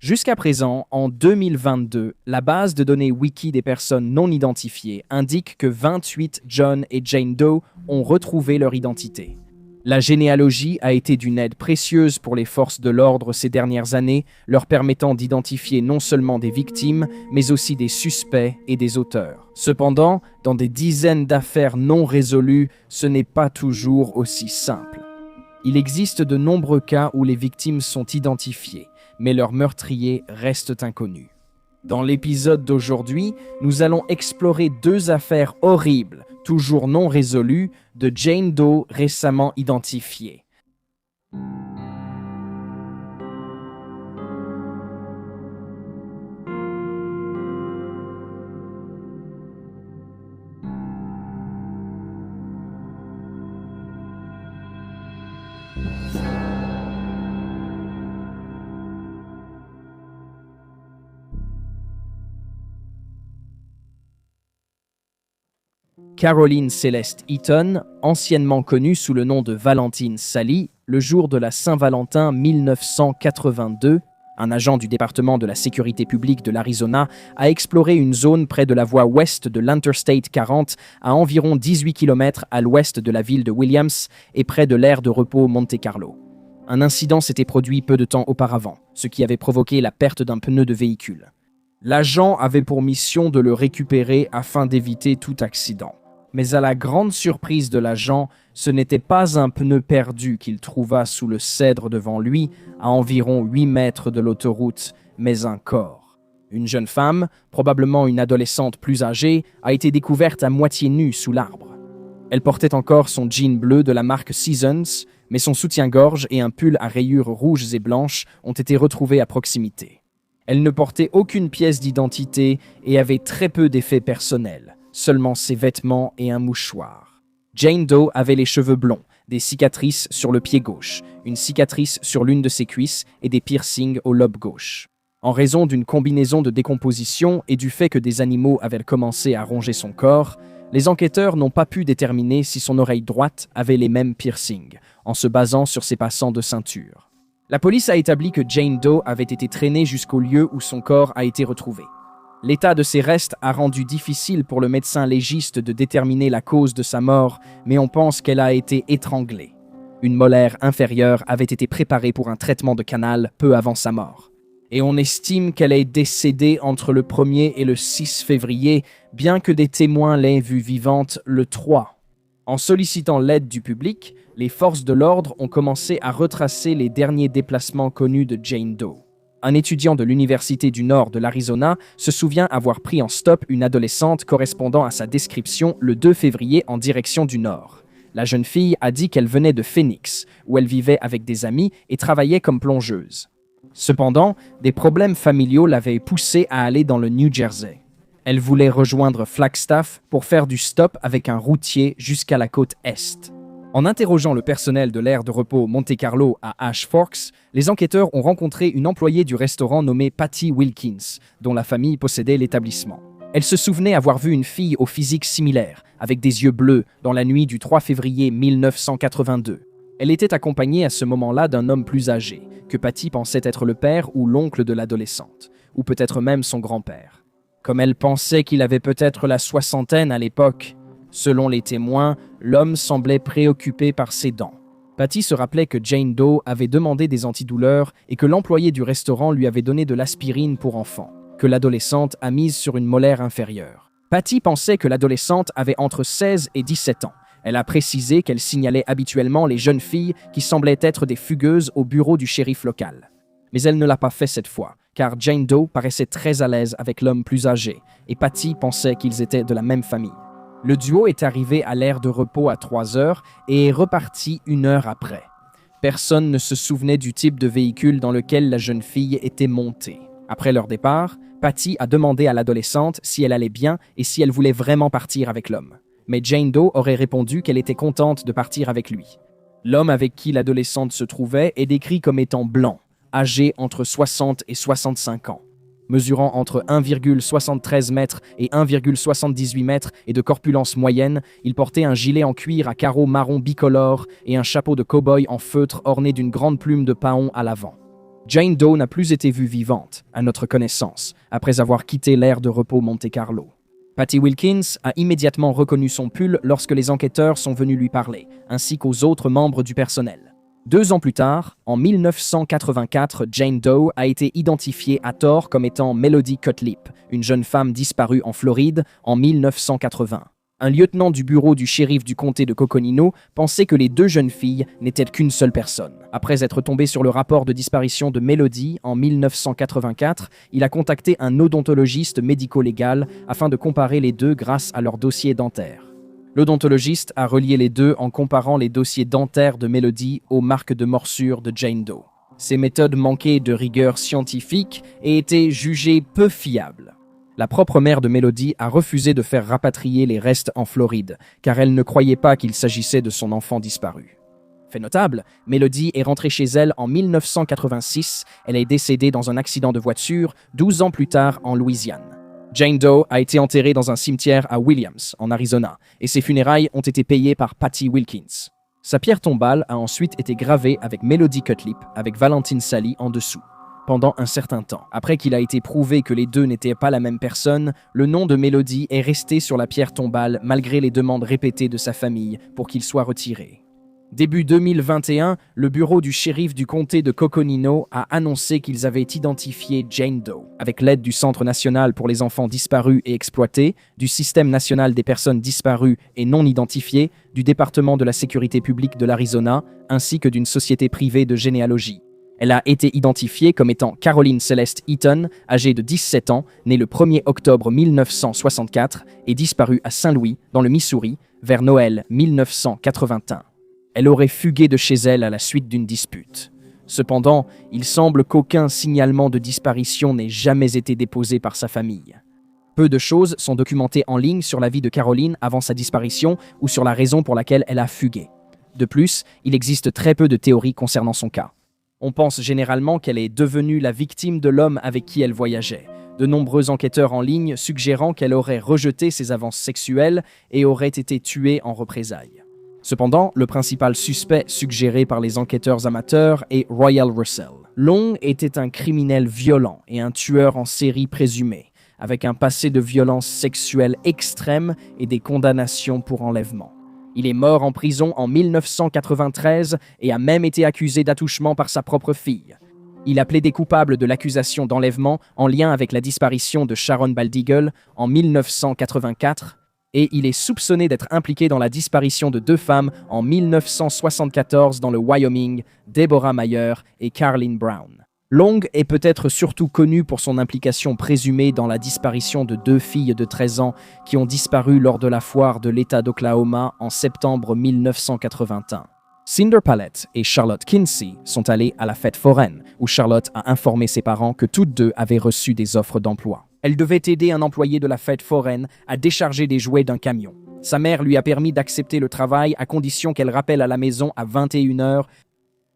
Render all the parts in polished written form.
Jusqu'à présent, en 2022, la base de données Wiki des personnes non identifiées indique que 28 John et Jane Doe ont retrouvé leur identité. La généalogie a été d'une aide précieuse pour les forces de l'ordre ces dernières années, leur permettant d'identifier non seulement des victimes, mais aussi des suspects et des auteurs. Cependant, dans des dizaines d'affaires non résolues, ce n'est pas toujours aussi simple. Il existe de nombreux cas où les victimes sont identifiées, mais leurs meurtriers restent inconnus. Dans l'épisode d'aujourd'hui, nous allons explorer deux affaires horribles, toujours non résolues, de Jane Doe récemment identifiée. Caroline Céleste Eaton, anciennement connue sous le nom de Valentine Sally, le jour de la Saint-Valentin 1982, un agent du département de la sécurité publique de l'Arizona a exploré une zone près de la voie ouest de l'Interstate 40 à environ 18 km à l'ouest de la ville de Williams et près de l'aire de repos Monte Carlo. Un incident s'était produit peu de temps auparavant, ce qui avait provoqué la perte d'un pneu de véhicule. L'agent avait pour mission de le récupérer afin d'éviter tout accident. Mais à la grande surprise de l'agent, ce n'était pas un pneu perdu qu'il trouva sous le cèdre devant lui, à environ 8 mètres de l'autoroute, mais un corps. Une jeune femme, probablement une adolescente plus âgée, a été découverte à moitié nue sous l'arbre. Elle portait encore son jean bleu de la marque Seasons, mais son soutien-gorge et un pull à rayures rouges et blanches ont été retrouvés à proximité. Elle ne portait aucune pièce d'identité et avait très peu d'effets personnels, seulement ses vêtements et un mouchoir. Jane Doe avait les cheveux blonds, des cicatrices sur le pied gauche, une cicatrice sur l'une de ses cuisses et des piercings au lobe gauche. En raison d'une combinaison de décomposition et du fait que des animaux avaient commencé à ronger son corps, les enquêteurs n'ont pas pu déterminer si son oreille droite avait les mêmes piercings, en se basant sur ses passants de ceinture. La police a établi que Jane Doe avait été traînée jusqu'au lieu où son corps a été retrouvé. L'état de ses restes a rendu difficile pour le médecin légiste de déterminer la cause de sa mort, mais on pense qu'elle a été étranglée. Une molaire inférieure avait été préparée pour un traitement de canal peu avant sa mort. Et on estime qu'elle est décédée entre le 1er et le 6 février, bien que des témoins l'aient vue vivante le 3. En sollicitant l'aide du public, les forces de l'ordre ont commencé à retracer les derniers déplacements connus de Jane Doe. Un étudiant de l'Université du Nord de l'Arizona se souvient avoir pris en stop une adolescente correspondant à sa description le 2 février en direction du nord. La jeune fille a dit qu'elle venait de Phoenix, où elle vivait avec des amis et travaillait comme plongeuse. Cependant, des problèmes familiaux l'avaient poussée à aller dans le New Jersey. Elle voulait rejoindre Flagstaff pour faire du stop avec un routier jusqu'à la côte Est. En interrogeant le personnel de l'aire de repos Monte Carlo à Ash Forks, les enquêteurs ont rencontré une employée du restaurant nommée Patty Wilkins, dont la famille possédait l'établissement. Elle se souvenait avoir vu une fille au physique similaire, avec des yeux bleus, dans la nuit du 3 février 1982. Elle était accompagnée à ce moment-là d'un homme plus âgé, que Patty pensait être le père ou l'oncle de l'adolescente, ou peut-être même son grand-père. Comme elle pensait qu'il avait peut-être la soixantaine à l'époque, selon les témoins, l'homme semblait préoccupé par ses dents. Patty se rappelait que Jane Doe avait demandé des antidouleurs et que l'employé du restaurant lui avait donné de l'aspirine pour enfants, que l'adolescente a mise sur une molaire inférieure. Patty pensait que l'adolescente avait entre 16 et 17 ans. Elle a précisé qu'elle signalait habituellement les jeunes filles qui semblaient être des fugueuses au bureau du shérif local. Mais elle ne l'a pas fait cette fois, car Jane Doe paraissait très à l'aise avec l'homme plus âgé, et Patty pensait qu'ils étaient de la même famille. Le duo est arrivé à l'aire de repos à 3 heures et est reparti 1 heure après. Personne ne se souvenait du type de véhicule dans lequel la jeune fille était montée. Après leur départ, Patty a demandé à l'adolescente si elle allait bien et si elle voulait vraiment partir avec l'homme. Mais Jane Doe aurait répondu qu'elle était contente de partir avec lui. L'homme avec qui l'adolescente se trouvait est décrit comme étant blanc, âgé entre 60 et 65 ans. Mesurant entre 1,73 m et 1,78 m et de corpulence moyenne, il portait un gilet en cuir à carreaux marron bicolore et un chapeau de cow-boy en feutre orné d'une grande plume de paon à l'avant. Jane Doe n'a plus été vue vivante, à notre connaissance, après avoir quitté l'aire de repos Monte-Carlo. Patty Wilkins a immédiatement reconnu son pull lorsque les enquêteurs sont venus lui parler, ainsi qu'aux autres membres du personnel. 2 ans plus tard, en 1984, Jane Doe a été identifiée à tort comme étant Melody Cutlip, une jeune femme disparue en Floride en 1980. Un lieutenant du bureau du shérif du comté de Coconino pensait que les 2 jeunes filles n'étaient qu'une seule personne. Après être tombé sur le rapport de disparition de Melody en 1984, il a contacté un odontologiste médico-légal afin de comparer les deux grâce à leur dossier dentaire. L'odontologiste a relié les deux en comparant les dossiers dentaires de Melody aux marques de morsure de Jane Doe. Ces méthodes manquaient de rigueur scientifique et étaient jugées peu fiables. La propre mère de Melody a refusé de faire rapatrier les restes en Floride, car elle ne croyait pas qu'il s'agissait de son enfant disparu. Fait notable, Melody est rentrée chez elle en 1986, elle est décédée dans un accident de voiture 12 ans plus tard en Louisiane. Jane Doe a été enterrée dans un cimetière à Williams, en Arizona, et ses funérailles ont été payées par Patty Wilkins. Sa pierre tombale a ensuite été gravée avec Melody Cutlip, avec Valentine Sally en dessous. Pendant un certain temps. Après qu'il a été prouvé que les deux n'étaient pas la même personne, le nom de Melody est resté sur la pierre tombale malgré les demandes répétées de sa famille pour qu'il soit retiré. Début 2021, le bureau du shérif du comté de Coconino a annoncé qu'ils avaient identifié Jane Doe, avec l'aide du Centre national pour les enfants disparus et exploités, du Système national des personnes disparues et non identifiées, du département de la sécurité publique de l'Arizona, ainsi que d'une société privée de généalogie. Elle a été identifiée comme étant Caroline Celeste Eaton, âgée de 17 ans, née le 1er octobre 1964 et disparue à Saint-Louis, dans le Missouri, vers Noël 1981. Elle aurait fugué de chez elle à la suite d'une dispute. Cependant, il semble qu'aucun signalement de disparition n'ait jamais été déposé par sa famille. Peu de choses sont documentées en ligne sur la vie de Caroline avant sa disparition ou sur la raison pour laquelle elle a fugué. De plus, il existe très peu de théories concernant son cas. On pense généralement qu'elle est devenue la victime de l'homme avec qui elle voyageait. De nombreux enquêteurs en ligne suggérant qu'elle aurait rejeté ses avances sexuelles et aurait été tuée en représailles. Cependant, le principal suspect suggéré par les enquêteurs amateurs est Royal Russell. Long était un criminel violent et un tueur en série présumé, avec un passé de violence sexuelle extrême et des condamnations pour enlèvement. Il est mort en prison en 1993 et a même été accusé d'attouchement par sa propre fille. Il a plaidé coupable de l'accusation d'enlèvement en lien avec la disparition de Sharon Baldigle en 1984 et il est soupçonné d'être impliqué dans la disparition de 2 femmes en 1974 dans le Wyoming, Deborah Meyer et Carlene Brown. Long est peut-être surtout connu pour son implication présumée dans la disparition de 2 filles de 13 ans qui ont disparu lors de la foire de l'État d'Oklahoma en septembre 1981. Cinder Palette et Charlotte Kinsey sont allées à la fête foraine, où Charlotte a informé ses parents que toutes 2 avaient reçu des offres d'emploi. Elle devait aider un employé de la fête foraine à décharger des jouets d'un camion. Sa mère lui a permis d'accepter le travail à condition qu'elle rappelle à la maison à 21h.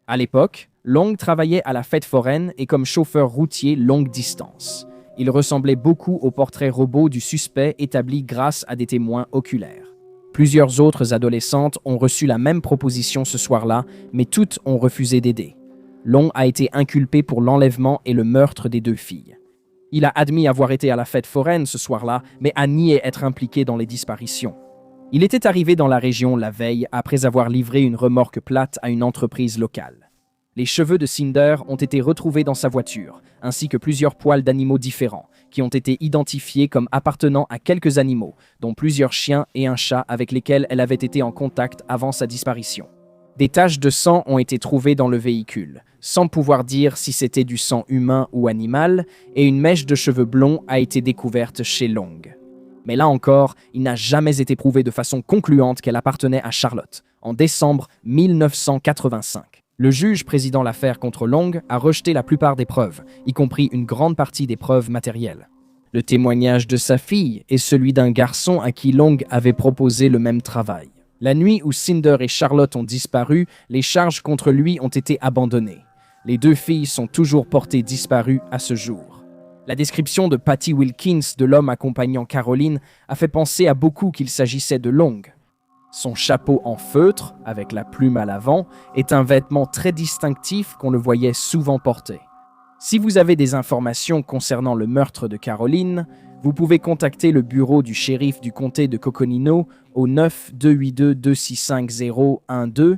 À l'époque, Long travaillait à la fête foraine et comme chauffeur routier longue distance. Il ressemblait beaucoup au portrait robot du suspect établi grâce à des témoins oculaires. Plusieurs autres adolescentes ont reçu la même proposition ce soir-là, mais toutes ont refusé d'aider. Long a été inculpé pour l'enlèvement et le meurtre des 2 filles. Il a admis avoir été à la fête foraine ce soir-là, mais a nié être impliqué dans les disparitions. Il était arrivé dans la région la veille après avoir livré une remorque plate à une entreprise locale. Les cheveux de Cinder ont été retrouvés dans sa voiture, ainsi que plusieurs poils d'animaux différents, qui ont été identifiés comme appartenant à quelques animaux, dont plusieurs chiens et un chat avec lesquels elle avait été en contact avant sa disparition. Des taches de sang ont été trouvées dans le véhicule, sans pouvoir dire si c'était du sang humain ou animal, et une mèche de cheveux blonds a été découverte chez Long. Mais là encore, il n'a jamais été prouvé de façon concluante qu'elle appartenait à Charlotte, en décembre 1985. Le juge présidant l'affaire contre Long a rejeté la plupart des preuves, y compris une grande partie des preuves matérielles. Le témoignage de sa fille est celui d'un garçon à qui Long avait proposé le même travail. La nuit où Cinder et Charlotte ont disparu, les charges contre lui ont été abandonnées. Les 2 filles sont toujours portées disparues à ce jour. La description de Patty Wilkins de l'homme accompagnant Caroline a fait penser à beaucoup qu'il s'agissait de Long. Son chapeau en feutre, avec la plume à l'avant, est un vêtement très distinctif qu'on le voyait souvent porter. Si vous avez des informations concernant le meurtre de Caroline, vous pouvez contacter le bureau du shérif du comté de Coconino au 9-282-265-012.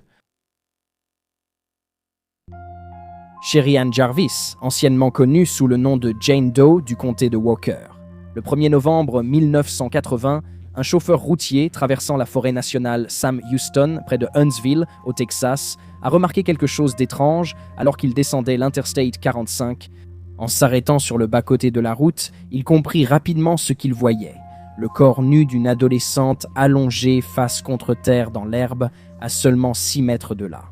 Sherry Ann Jarvis, anciennement connue sous le nom de Jane Doe du comté de Walker. Le 1er novembre 1980, un chauffeur routier traversant la forêt nationale Sam Houston, près de Huntsville, au Texas, a remarqué quelque chose d'étrange alors qu'il descendait l'Interstate 45. En s'arrêtant sur le bas-côté de la route, il comprit rapidement ce qu'il voyait. Le corps nu d'une adolescente allongée face contre terre dans l'herbe, à seulement 6 mètres de là.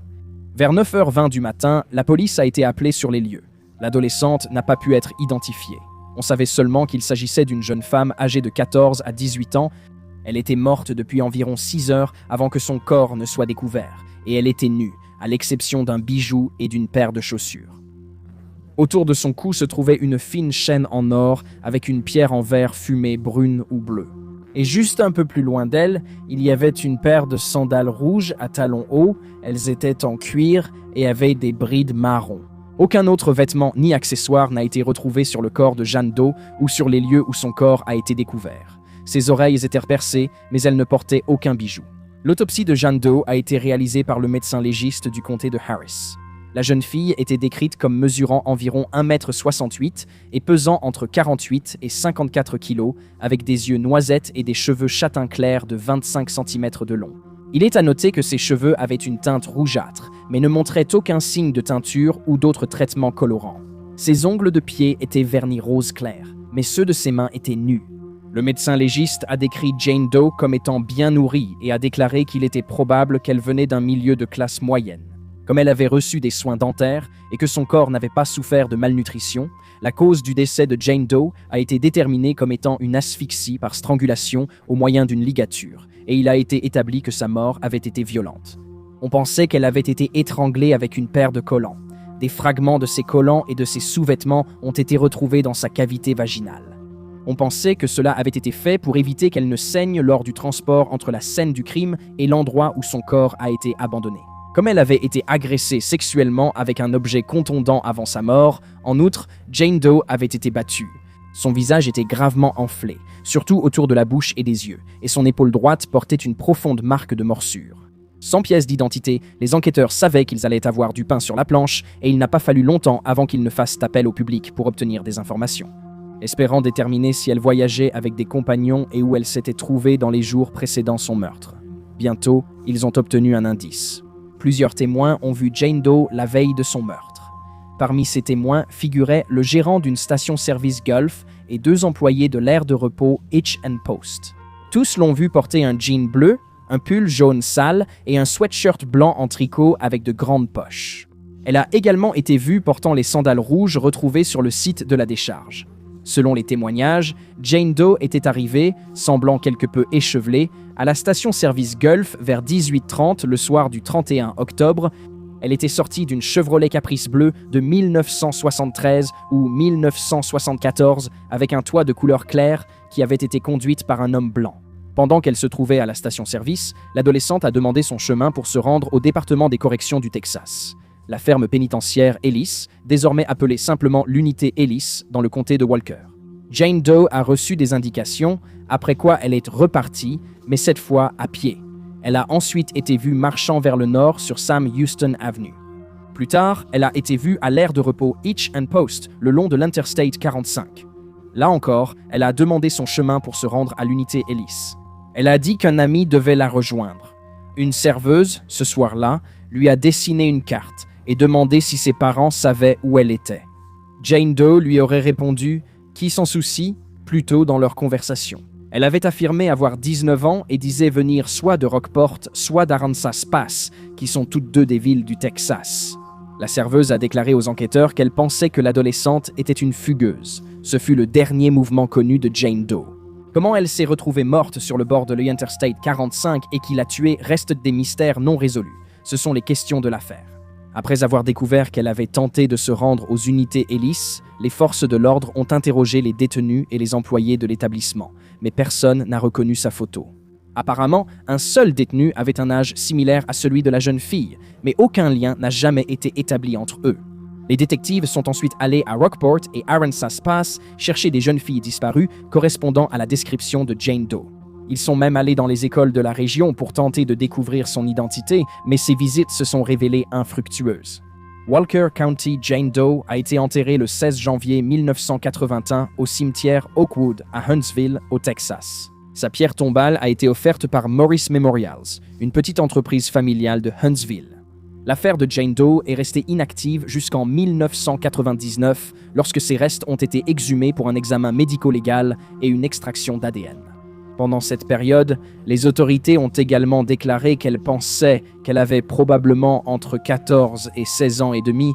Vers 9h20 du matin, la police a été appelée sur les lieux. L'adolescente n'a pas pu être identifiée. On savait seulement qu'il s'agissait d'une jeune femme âgée de 14 à 18 ans. Elle était morte depuis environ 6 heures avant que son corps ne soit découvert, et elle était nue, à l'exception d'un bijou et d'une paire de chaussures. Autour de son cou se trouvait une fine chaîne en or avec une pierre en verre fumée brune ou bleue. Et juste un peu plus loin d'elle, il y avait une paire de sandales rouges à talons hauts. Elles étaient en cuir et avaient des brides marron. Aucun autre vêtement ni accessoire n'a été retrouvé sur le corps de Jane Doe ou sur les lieux où son corps a été découvert. Ses oreilles étaient percées, mais elle ne portait aucun bijou. L'autopsie de Jane Doe a été réalisée par le médecin légiste du comté de Harris. La jeune fille était décrite comme mesurant environ 1,68 m et pesant entre 48 et 54 kg, avec des yeux noisettes et des cheveux châtain clair de 25 cm de long. Il est à noter que ses cheveux avaient une teinte rougeâtre, mais ne montraient aucun signe de teinture ou d'autres traitements colorants. Ses ongles de pied étaient vernis rose clair, mais ceux de ses mains étaient nus. Le médecin légiste a décrit Jane Doe comme étant bien nourrie et a déclaré qu'il était probable qu'elle venait d'un milieu de classe moyenne. Comme elle avait reçu des soins dentaires et que son corps n'avait pas souffert de malnutrition, la cause du décès de Jane Doe a été déterminée comme étant une asphyxie par strangulation au moyen d'une ligature, et il a été établi que sa mort avait été violente. On pensait qu'elle avait été étranglée avec une paire de collants. Des fragments de ses collants et de ses sous-vêtements ont été retrouvés dans sa cavité vaginale. On pensait que cela avait été fait pour éviter qu'elle ne saigne lors du transport entre la scène du crime et l'endroit où son corps a été abandonné. Comme elle avait été agressée sexuellement avec un objet contondant avant sa mort, en outre, Jane Doe avait été battue. Son visage était gravement enflé, surtout autour de la bouche et des yeux, et son épaule droite portait une profonde marque de morsure. Sans pièce d'identité, les enquêteurs savaient qu'ils allaient avoir du pain sur la planche, et il n'a pas fallu longtemps avant qu'ils ne fassent appel au public pour obtenir des informations. Espérant déterminer si elle voyageait avec des compagnons et où elle s'était trouvée dans les jours précédant son meurtre. Bientôt, ils ont obtenu un indice. Plusieurs témoins ont vu Jane Doe la veille de son meurtre. Parmi ces témoins figuraient le gérant d'une station-service Gulf et 2 employés de l'aire de repos Hitch & Post. Tous l'ont vu porter un jean bleu, un pull jaune sale et un sweatshirt blanc en tricot avec de grandes poches. Elle a également été vue portant les sandales rouges retrouvées sur le site de la décharge. Selon les témoignages, Jane Doe était arrivée, semblant quelque peu échevelée, à la station-service Gulf vers 18h30 le soir du 31 octobre. Elle était sortie d'une Chevrolet Caprice bleue de 1973 ou 1974 avec un toit de couleur claire qui avait été conduite par un homme blanc. Pendant qu'elle se trouvait à la station-service, l'adolescente a demandé son chemin pour se rendre au département des corrections du Texas. La ferme pénitentiaire Ellis, désormais appelée simplement l'unité Ellis dans le comté de Walker. Jane Doe a reçu des indications, après quoi elle est repartie, mais cette fois à pied. Elle a ensuite été vue marchant vers le nord sur Sam Houston Avenue. Plus tard, elle a été vue à l'aire de repos Hitch & Post, le long de l'Interstate 45. Là encore, elle a demandé son chemin pour se rendre à l'unité Ellis. Elle a dit qu'un ami devait la rejoindre. Une serveuse, ce soir-là, lui a dessiné une carte et demandé si ses parents savaient où elle était. Jane Doe lui aurait répondu « Qui s'en soucie ?» plus tôt dans leur conversation. Elle avait affirmé avoir 19 ans et disait venir soit de Rockport, soit d'Aransas Pass, qui sont toutes deux des villes du Texas. La serveuse a déclaré aux enquêteurs qu'elle pensait que l'adolescente était une fugueuse. Ce fut le dernier mouvement connu de Jane Doe. Comment elle s'est retrouvée morte sur le bord de l'Interstate 45 et qui l'a tuée reste des mystères non résolus. Ce sont les questions de l'affaire. Après avoir découvert qu'elle avait tenté de se rendre aux unités Ellis, les forces de l'ordre ont interrogé les détenus et les employés de l'établissement, mais personne n'a reconnu sa photo. Apparemment, un seul détenu avait un âge similaire à celui de la jeune fille, mais aucun lien n'a jamais été établi entre eux. Les détectives sont ensuite allés à Rockport et Arkansas Pass chercher des jeunes filles disparues correspondant à la description de Jane Doe. Ils sont même allés dans les écoles de la région pour tenter de découvrir son identité, mais ces visites se sont révélées infructueuses. Walker County Jane Doe a été enterrée le 16 janvier 1981 au cimetière Oakwood à Huntsville, au Texas. Sa pierre tombale a été offerte par Morris Memorials, une petite entreprise familiale de Huntsville. L'affaire de Jane Doe est restée inactive jusqu'en 1999, lorsque ses restes ont été exhumés pour un examen médico-légal et une extraction d'ADN. Pendant cette période, les autorités ont également déclaré qu'elles pensaient qu'elle avait probablement entre 14 et 16 ans et demi.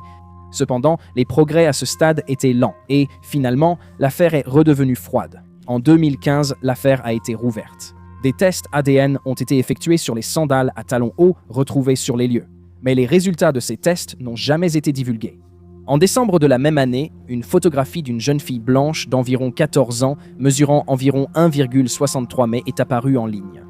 Cependant, les progrès à ce stade étaient lents et, finalement, l'affaire est redevenue froide. En 2015, l'affaire a été rouverte. Des tests ADN ont été effectués sur les sandales à talons hauts retrouvés sur les lieux. Mais les résultats de ces tests n'ont jamais été divulgués. En décembre de la même année, une photographie d'une jeune fille blanche d'environ 14 ans, mesurant environ 1,63 m, est apparue en ligne.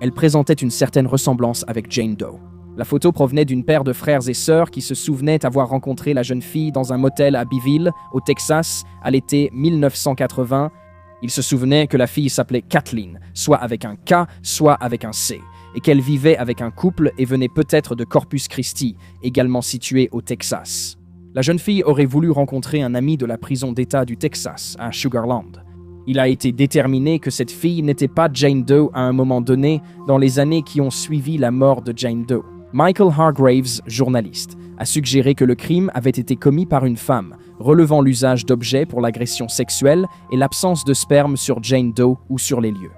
Elle présentait une certaine ressemblance avec Jane Doe. La photo provenait d'une paire de frères et sœurs qui se souvenaient avoir rencontré la jeune fille dans un motel à Beeville, au Texas, à l'été 1980. Ils se souvenaient que la fille s'appelait Kathleen, soit avec un K, soit avec un C, et qu'elle vivait avec un couple et venait peut-être de Corpus Christi, également situé au Texas. La jeune fille aurait voulu rencontrer un ami de la prison d'État du Texas, à Sugarland. Il a été déterminé que cette fille n'était pas Jane Doe à un moment donné dans les années qui ont suivi la mort de Jane Doe. Michael Hargraves, journaliste, a suggéré que le crime avait été commis par une femme, relevant l'usage d'objets pour l'agression sexuelle et l'absence de sperme sur Jane Doe ou sur les lieux.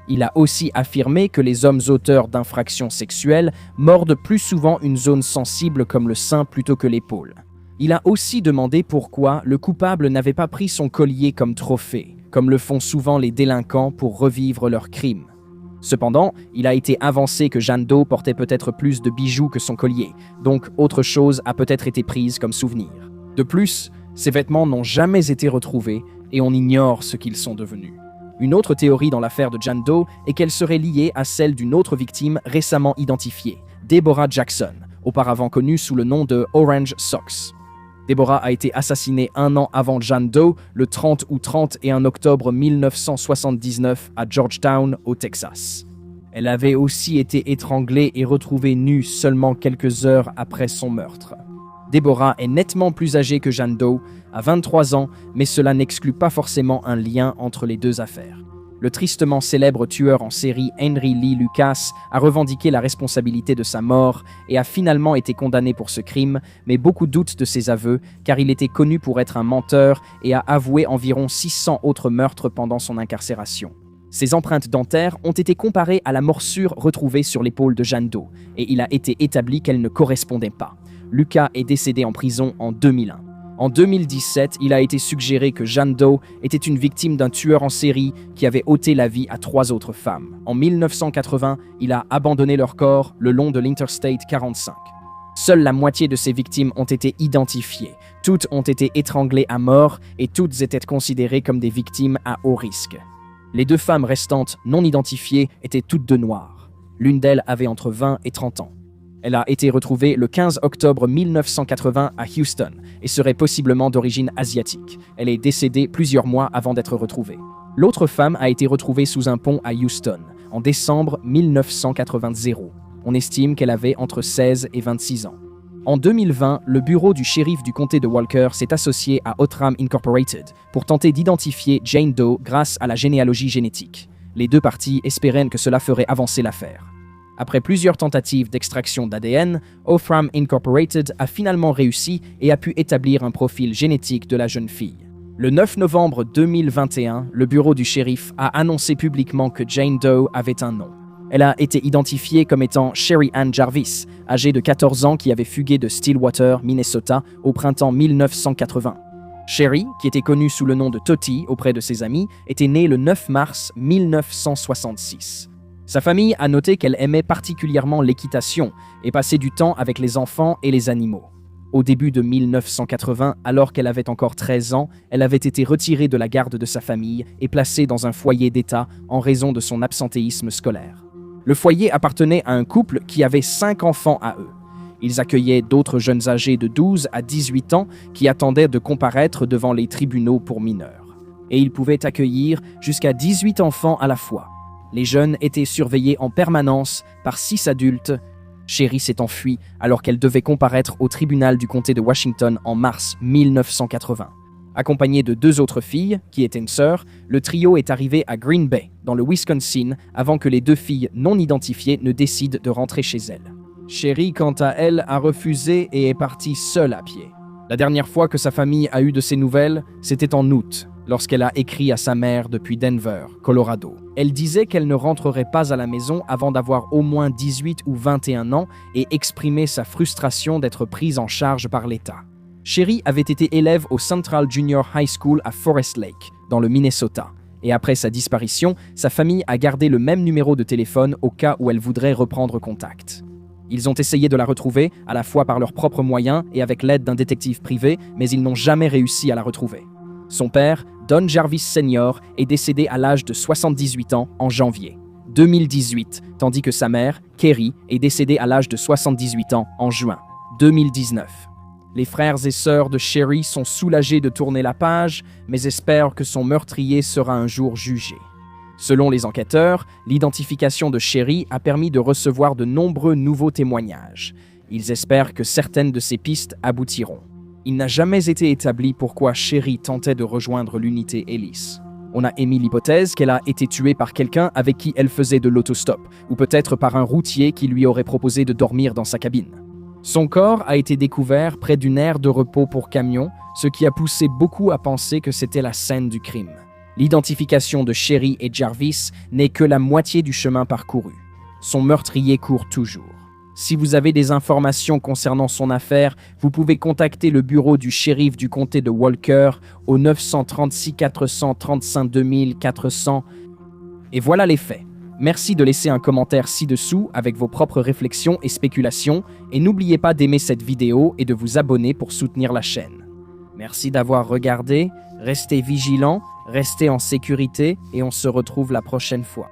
Il a aussi affirmé que les hommes auteurs d'infractions sexuelles mordent plus souvent une zone sensible comme le sein plutôt que l'épaule. Il a aussi demandé pourquoi le coupable n'avait pas pris son collier comme trophée, comme le font souvent les délinquants pour revivre leur crime. Cependant, il a été avancé que Jane Doe portait peut-être plus de bijoux que son collier, donc autre chose a peut-être été prise comme souvenir. De plus, ses vêtements n'ont jamais été retrouvés et on ignore ce qu'ils sont devenus. Une autre théorie dans l'affaire de Jane Doe est qu'elle serait liée à celle d'une autre victime récemment identifiée, Deborah Jackson, auparavant connue sous le nom de Orange Socks. Deborah a été assassinée un an avant Jane Doe, le 30 ou 31 octobre 1979 à Georgetown, au Texas. Elle avait aussi été étranglée et retrouvée nue seulement quelques heures après son meurtre. Deborah est nettement plus âgée que Jane Doe, à 23 ans, mais cela n'exclut pas forcément un lien entre les deux affaires. Le tristement célèbre tueur en série Henry Lee Lucas a revendiqué la responsabilité de sa mort et a finalement été condamné pour ce crime, mais beaucoup doutent de ses aveux car il était connu pour être un menteur et a avoué environ 600 autres meurtres pendant son incarcération. Ses empreintes dentaires ont été comparées à la morsure retrouvée sur l'épaule de Jane Doe et il a été établi qu'elle ne correspondait pas. Lucas est décédé en prison en 2001. En 2017, il a été suggéré que Jane Doe était une victime d'un tueur en série qui avait ôté la vie à 3 autres femmes. En 1980, il a abandonné leur corps le long de l'Interstate 45. Seule la moitié de ces victimes ont été identifiées. Toutes ont été étranglées à mort et toutes étaient considérées comme des victimes à haut risque. Les 2 femmes restantes non identifiées étaient toutes de noir. L'une d'elles avait entre 20 et 30 ans. Elle a été retrouvée le 15 octobre 1980 à Houston et serait possiblement d'origine asiatique. Elle est décédée plusieurs mois avant d'être retrouvée. L'autre femme a été retrouvée sous un pont à Houston en décembre 1980. On estime qu'elle avait entre 16 et 26 ans. En 2020, le bureau du shérif du comté de Walker s'est associé à Outram Incorporated pour tenter d'identifier Jane Doe grâce à la généalogie génétique. Les 2 parties espéraient que cela ferait avancer l'affaire. Après plusieurs tentatives d'extraction d'ADN, Outram Incorporated a finalement réussi et a pu établir un profil génétique de la jeune fille. Le 9 novembre 2021, le bureau du shérif a annoncé publiquement que Jane Doe avait un nom. Elle a été identifiée comme étant Sherry Ann Jarvis, âgée de 14 ans qui avait fugué de Stillwater, Minnesota, au printemps 1980. Sherry, qui était connue sous le nom de Toti auprès de ses amis, était née le 9 mars 1966. Sa famille a noté qu'elle aimait particulièrement l'équitation et passait du temps avec les enfants et les animaux. Au début de 1980, alors qu'elle avait encore 13 ans, elle avait été retirée de la garde de sa famille et placée dans un foyer d'État en raison de son absentéisme scolaire. Le foyer appartenait à un couple qui avait 5 enfants à eux. Ils accueillaient d'autres jeunes âgés de 12 à 18 ans qui attendaient de comparaître devant les tribunaux pour mineurs. Et ils pouvaient accueillir jusqu'à 18 enfants à la fois. Les jeunes étaient surveillés en permanence par 6 adultes. Sherry s'est enfuie alors qu'elle devait comparaître au tribunal du comté de Washington en mars 1980. Accompagnée de 2 autres filles, qui étaient une sœur, le trio est arrivé à Green Bay, dans le Wisconsin, avant que les 2 filles non identifiées ne décident de rentrer chez elles. Sherry, quant à elle, a refusé et est partie seule à pied. La dernière fois que sa famille a eu de ses nouvelles, c'était en août, lorsqu'elle a écrit à sa mère depuis Denver, Colorado. Elle disait qu'elle ne rentrerait pas à la maison avant d'avoir au moins 18 ou 21 ans et exprimait sa frustration d'être prise en charge par l'État. Sherry avait été élève au Central Junior High School à Forest Lake, dans le Minnesota. Et après sa disparition, sa famille a gardé le même numéro de téléphone au cas où elle voudrait reprendre contact. Ils ont essayé de la retrouver, à la fois par leurs propres moyens et avec l'aide d'un détective privé, mais ils n'ont jamais réussi à la retrouver. Son père, Don Jarvis Sr., est décédé à l'âge de 78 ans en janvier 2018, tandis que sa mère, Kerry, est décédée à l'âge de 78 ans en juin 2019. Les frères et sœurs de Sherry sont soulagés de tourner la page, mais espèrent que son meurtrier sera un jour jugé. Selon les enquêteurs, l'identification de Sherry a permis de recevoir de nombreux nouveaux témoignages. Ils espèrent que certaines de ces pistes aboutiront. Il n'a jamais été établi pourquoi Sherry tentait de rejoindre l'unité Ellis. On a émis l'hypothèse qu'elle a été tuée par quelqu'un avec qui elle faisait de l'autostop, ou peut-être par un routier qui lui aurait proposé de dormir dans sa cabine. Son corps a été découvert près d'une aire de repos pour camions, ce qui a poussé beaucoup à penser que c'était la scène du crime. L'identification de Sherry et Jarvis n'est que la moitié du chemin parcouru. Son meurtrier court toujours. Si vous avez des informations concernant son affaire, vous pouvez contacter le bureau du shérif du comté de Walker au 936 435 2400. Et voilà les faits. Merci de laisser un commentaire ci-dessous avec vos propres réflexions et spéculations, et n'oubliez pas d'aimer cette vidéo et de vous abonner pour soutenir la chaîne. Merci d'avoir regardé, restez vigilants, restez en sécurité et on se retrouve la prochaine fois.